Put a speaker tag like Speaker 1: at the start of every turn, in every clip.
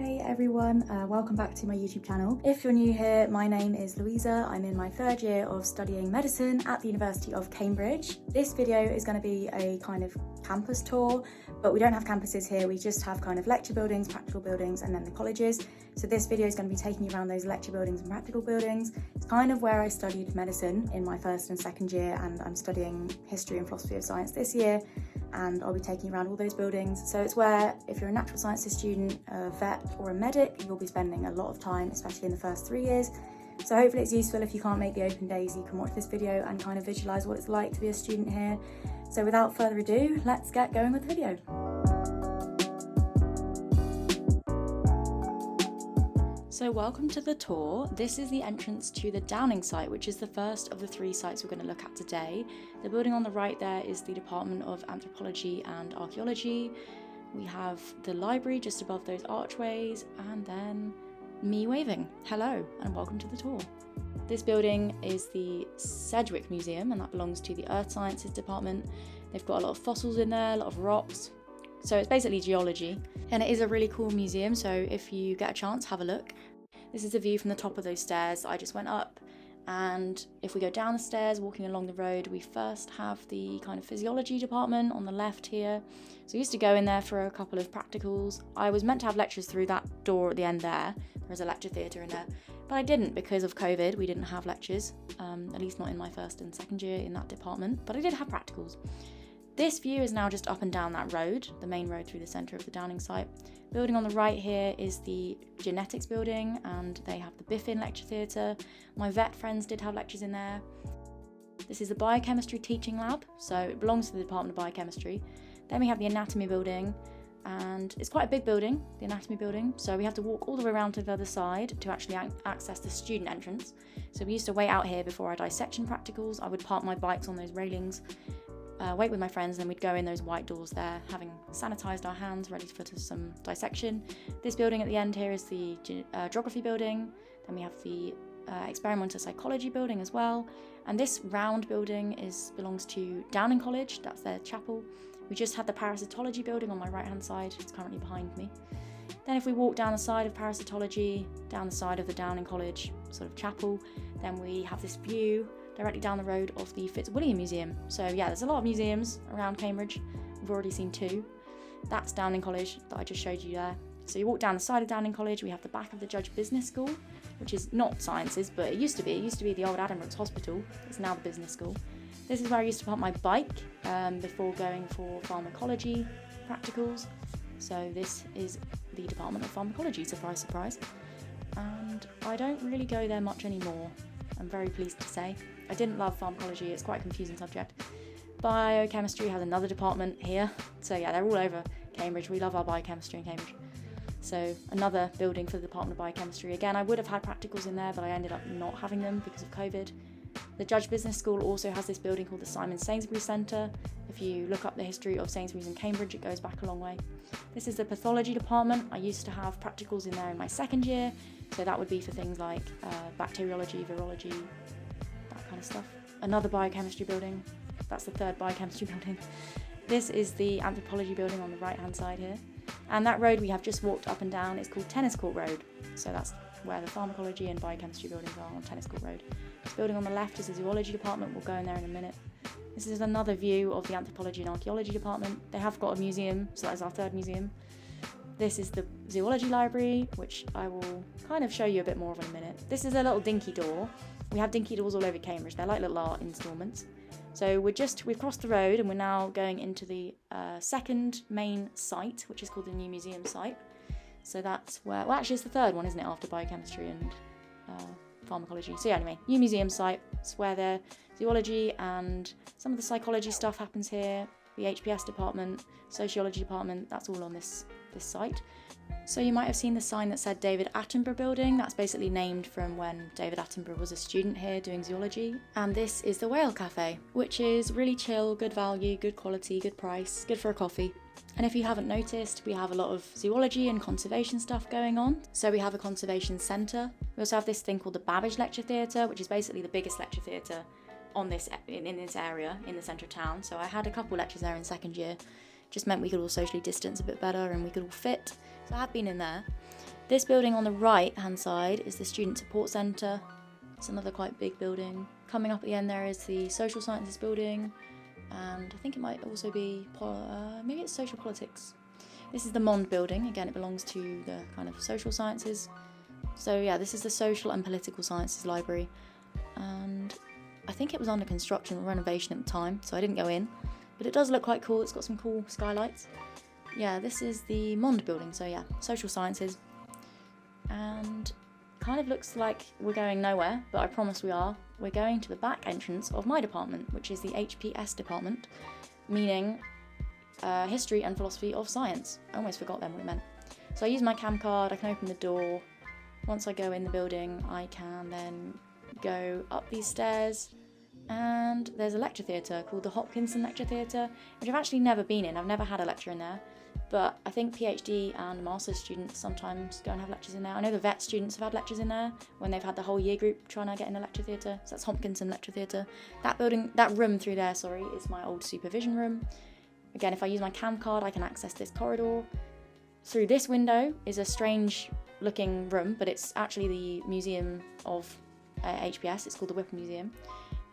Speaker 1: Hey everyone, welcome back to my YouTube channel. If you're new here, my name is Louisa. I'm in my third year of studying medicine at the University of Cambridge. This video is going to be a kind of campus tour, but we don't have campuses here. We just have kind of lecture buildings, practical buildings, and then the colleges. So this video is going to be taking you around those lecture buildings and practical buildings. It's kind of where I studied medicine in my first and second year, and I'm studying history and philosophy of science this year. And I'll be taking you around all those buildings. So it's where, if you're a natural sciences student, a vet or a medic, you'll be spending a lot of time, especially in the first 3 years. So hopefully it's useful. If you can't make the open days, you can watch this video and kind of visualise what it's like to be a student here. So without further ado, let's get going with the video. So welcome to the tour. This is the entrance to the Downing site, which is the first of the 3 sites we're going to look at today. The building on the right there is the Department of Anthropology and Archaeology. We have the library just above those archways, and then me waving. Hello and welcome to the tour. This building is the Sedgwick Museum, and that belongs to the Earth Sciences Department. They've got a lot of fossils in there, a lot of rocks. So it's basically geology, and it is a really cool museum, so if you get a chance, have a look. This is a view from the top of those stairs that I just went up, and if we go down the stairs, walking along the road, we first have the kind of physiology department on the left here. So I used to go in there for a couple of practicals. I was meant to have lectures through that door at the end there. There's a lecture theatre in there, but I didn't because of COVID. We didn't have lectures, at least not in my first and second year in that department, but I did have practicals. This view is now just up and down that road, the main road through the centre of the Downing site. Building on the right here is the genetics building, and they have the Biffin lecture theatre. My vet friends did have lectures in there. This is the biochemistry teaching lab, so it belongs to the Department of Biochemistry. Then we have the anatomy building, and it's quite a big building, the anatomy building, so we have to walk all the way around to the other side to actually access the student entrance. So we used to wait out here before our dissection practicals. I would park my bikes on those railings, wait with my friends, and then we'd go in those white doors there, having sanitised our hands, ready for some dissection. This building at the end here is the geography building. Then we have the experimental psychology building as well. And this round building belongs to Downing College, that's their chapel. We just had the parasitology building on my right hand side, it's currently behind me. Then if we walk down the side of parasitology, down the side of the Downing College sort of chapel, then we have this view directly down the road of the Fitzwilliam Museum. So yeah, there's a lot of museums around Cambridge. We've already seen 2. That's Downing College that I just showed you there. So you walk down the side of Downing College, we have the back of the Judge Business School, which is not sciences, but it used to be. It used to be the old Addenbrooke's Hospital. It's now the business school. This is where I used to park my bike before going for pharmacology practicals. So this is the Department of Pharmacology, surprise, surprise. And I don't really go there much anymore, I'm very pleased to say. I didn't love pharmacology, it's quite a confusing subject. Biochemistry has another department here. So yeah, they're all over Cambridge. We love our biochemistry in Cambridge. So another building for the Department of Biochemistry. Again, I would have had practicals in there, but I ended up not having them because of COVID. The Judge Business School also has this building called the Simon Sainsbury Centre. If you look up the history of Sainsbury's in Cambridge, it goes back a long way. This is the pathology department. I used to have practicals in there in my second year. So that would be for things like bacteriology, virology, that kind of stuff. Another biochemistry building. That's the third biochemistry building. This is the anthropology building on the right hand side here. And that road we have just walked up and down is called Tennis Court Road. So that's where the pharmacology and biochemistry buildings are, on Tennis Court Road. This building on the left is the zoology department. We'll go in there in a minute. This is another view of the anthropology and archaeology department. They have got a museum, so that is our third museum. This is the zoology library, which I will kind of show you a bit more of in a minute. This is a little dinky door. We have dinky doors all over Cambridge. They're like little art instalments. So we've crossed the road, and we're now going into the second main site, which is called the New Museum site. So that's where, well actually it's the third one, isn't it, after biochemistry and pharmacology. So yeah, anyway, New Museum site. It's where the zoology and some of the psychology stuff happens here. The HPS department, sociology department, that's all on this site. So you might have seen the sign that said David Attenborough Building. That's basically named from when David Attenborough was a student here doing zoology. And this is the Whale Cafe, which is really chill, good value, good quality, good price, good for a coffee. And if you haven't noticed, we have a lot of zoology and conservation stuff going on. So we have a conservation centre. We also have this thing called the Babbage Lecture Theatre, which is basically the biggest lecture theatre in this area, in the centre of town. So I had a couple lectures there in second year. Just meant we could all socially distance a bit better and we could all fit. So I have been in there. This building on the right hand side is the Student Support Centre. It's another quite big building. Coming up at the end there is the Social Sciences building, and I think it might also be, maybe it's Social Politics. This is the Mond building, again it belongs to the kind of social sciences. So yeah, this is the Social and Political Sciences Library, and I think it was under construction or renovation at the time, so I didn't go in, but it does look quite cool. It's got some cool skylights. Yeah, this is the Mond building, so yeah, social sciences. And kind of looks like we're going nowhere, but I promise we are. We're going to the back entrance of my department, which is the HPS department, meaning History and Philosophy of Science. I almost forgot then what it meant. So I use my cam card, I can open the door. Once I go in the building, I can then go up these stairs, and there's a lecture theatre called the Hopkinson Lecture Theatre, which I've actually never been in. I've never had a lecture in there, but I think PhD and master's students sometimes go and have lectures in there. I know the vet students have had lectures in there when they've had the whole year group trying to get in a lecture theatre. So that's Hopkinson Lecture Theatre. That room through there, is my old supervision room. Again, if I use my cam card, I can access this corridor. Through this window is a strange looking room, but it's actually the museum of HPS. It's called the Whipple Museum.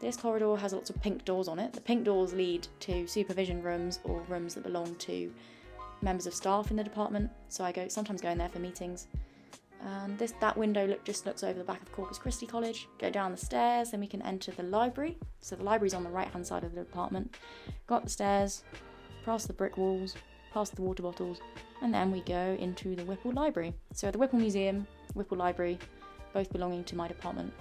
Speaker 1: This corridor has lots of pink doors on it. The pink doors lead to supervision rooms or rooms that belong to members of staff in the department. So I sometimes go in there for meetings. And that window just looks over the back of Corpus Christi College. Go down the stairs, then we can enter the library. So the library's on the right hand side of the department. Go up the stairs, past the brick walls, past the water bottles, and then we go into the Whipple Library. So the Whipple Museum, Whipple Library, both belonging to my department.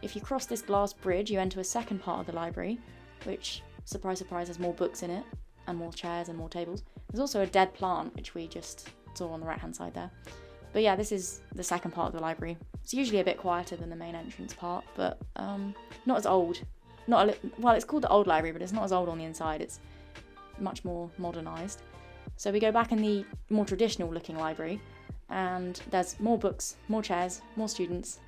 Speaker 1: If you cross this glass bridge, you enter a second part of the library, which, surprise, surprise, has more books in it, and more chairs and more tables. There's also a dead plant, which we just saw on the right-hand side there. But yeah, this is the second part of the library. It's usually a bit quieter than the main entrance part, but not as old. Well, it's called the old library, but it's not as old on the inside. It's much more modernised. So we go back in the more traditional looking library, and there's more books, more chairs, more students.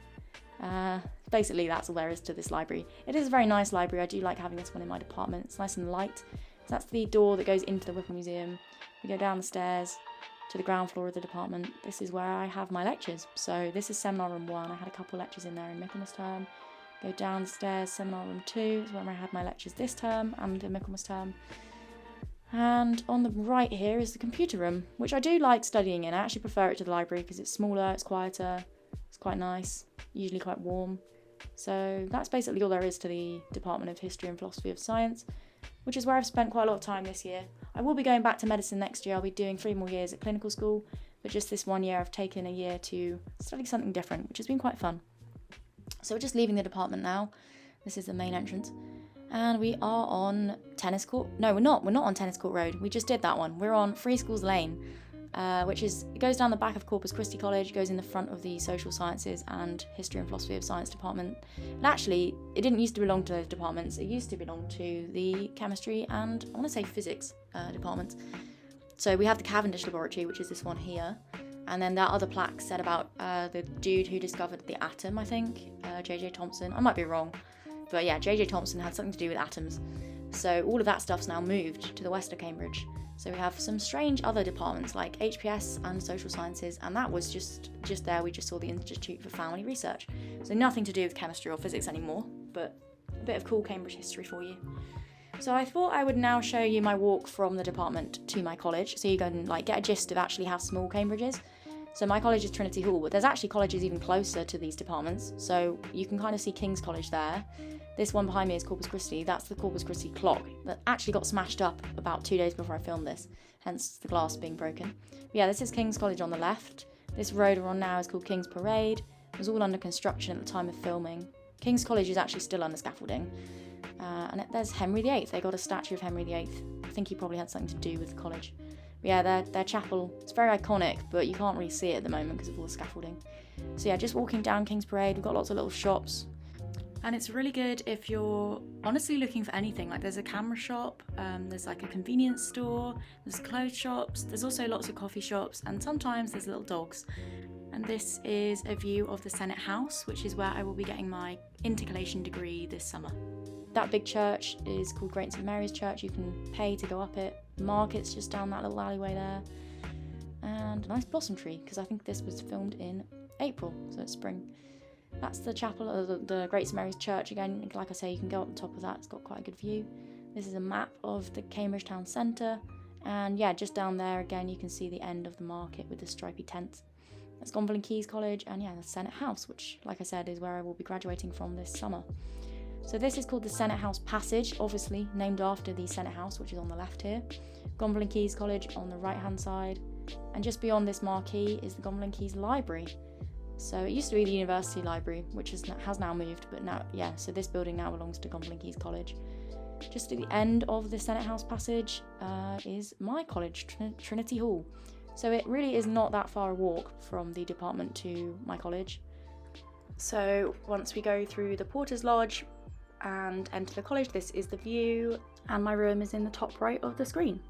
Speaker 1: Basically, that's all there is to this library. It is a very nice library. I do like having this one in my department. It's nice and light. So that's the door that goes into the Whipple Museum. We go down the stairs to the ground floor of the department. This is where I have my lectures. So this is seminar room 1. I had a couple of lectures in there in Michaelmas term. Go downstairs, seminar room 2 is where I had my lectures this term and in Michaelmas term. And on the right here is the computer room, which I do like studying in. I actually prefer it to the library because it's smaller, it's quieter, it's quite nice, usually quite warm. So that's basically all there is to the Department of History and Philosophy of Science, which is where I've spent quite a lot of time this year. I will be going back to medicine next year. I'll be doing 3 more years at clinical school, but just this 1 year I've taken a year to study something different, which has been quite fun. So we're just leaving the department now. This is the main entrance. And we are on Tennis Court. No, we're not. We're not on Tennis Court Road. We just did that one. We're on Free Schools Lane, it goes down the back of Corpus Christi College, goes in the front of the Social Sciences and History and Philosophy of Science department. And actually, it didn't used to belong to those departments. It used to belong to the Chemistry and, I want to say, Physics departments. So we have the Cavendish Laboratory, which is this one here. And then that other plaque said about the dude who discovered the atom, I think, J.J. Thomson. I might be wrong. But yeah, J.J. Thomson had something to do with atoms. So all of that stuff's now moved to the west of Cambridge. So we have some strange other departments like HPS and Social Sciences, and that was just there. We just saw the Institute for Family Research. So nothing to do with chemistry or physics anymore, but a bit of cool Cambridge history for you. So I thought I would now show you my walk from the department to my college, so you can get a gist of actually how small Cambridge is. So my college is Trinity Hall, but there's actually colleges even closer to these departments. So you can kind of see King's College there. This one behind me is Corpus Christi. That's the Corpus Christi clock that actually got smashed up about 2 days before I filmed this, hence the glass being broken. But yeah, this is King's College on the left. This road we're on now is called King's Parade. It was all under construction at the time of filming. King's College is actually still under scaffolding. And there's Henry VIII. They got a statue of Henry VIII. I think he probably had something to do with the college. But yeah, their chapel, it's very iconic, but you can't really see it at the moment because of all the scaffolding. So yeah, just walking down King's Parade, we've got lots of little shops. And it's really good if you're honestly looking for anything. There's a camera shop, there's a convenience store, there's clothes shops, there's also lots of coffee shops, and sometimes there's little dogs. And this is a view of the Senate House, which is where I will be getting my intercalation degree this summer. That big church is called Great St Mary's Church. You can pay to go up it. The market's just down that little alleyway there. and a nice blossom tree, because I think this was filmed in April, so it's spring. That's the chapel of the Great St Mary's Church. Again, like I say, you can go up the top of that, it's got quite a good view. This is a map of the Cambridge town centre, and yeah, just down there again you can see the end of the market with the stripy tents. That's Gomble Keys College, and yeah, the Senate House, which, like I said, is where I will be graduating from this summer. So this is called the Senate House Passage, obviously named after the Senate House, which is on the left here. Gomble Keys College on the right hand side, and just beyond this marquee is the Gomble Keys Library. So it used to be the University Library, which has now moved, but now, yeah, so this building now belongs to Gomble Keys College. Just at the end of the Senate House Passage is my college, Trinity Hall. So it really is not that far a walk from the department to my college. So once we go through the Porter's Lodge and enter the college, this is the view, and my room is in the top right of the screen.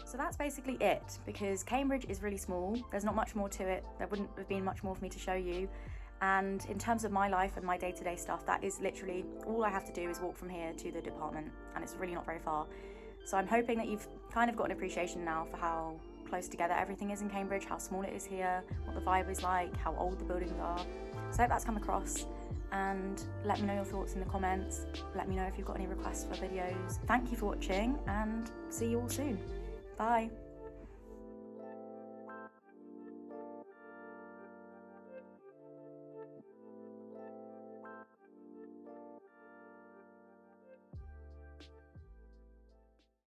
Speaker 1: So that's basically it, because Cambridge is really small, there's not much more to it, there wouldn't have been much more for me to show you, and in terms of my life and my day-to-day stuff, that is literally all I have to do is walk from here to the department, and it's really not very far. So I'm hoping that you've kind of got an appreciation now for how close together everything is in Cambridge, how small it is here, what the vibe is like, how old the buildings are. So I hope that's come across, and let me know your thoughts in the comments, let me know if you've got any requests for videos. Thank you for watching, and see you all soon. Bye.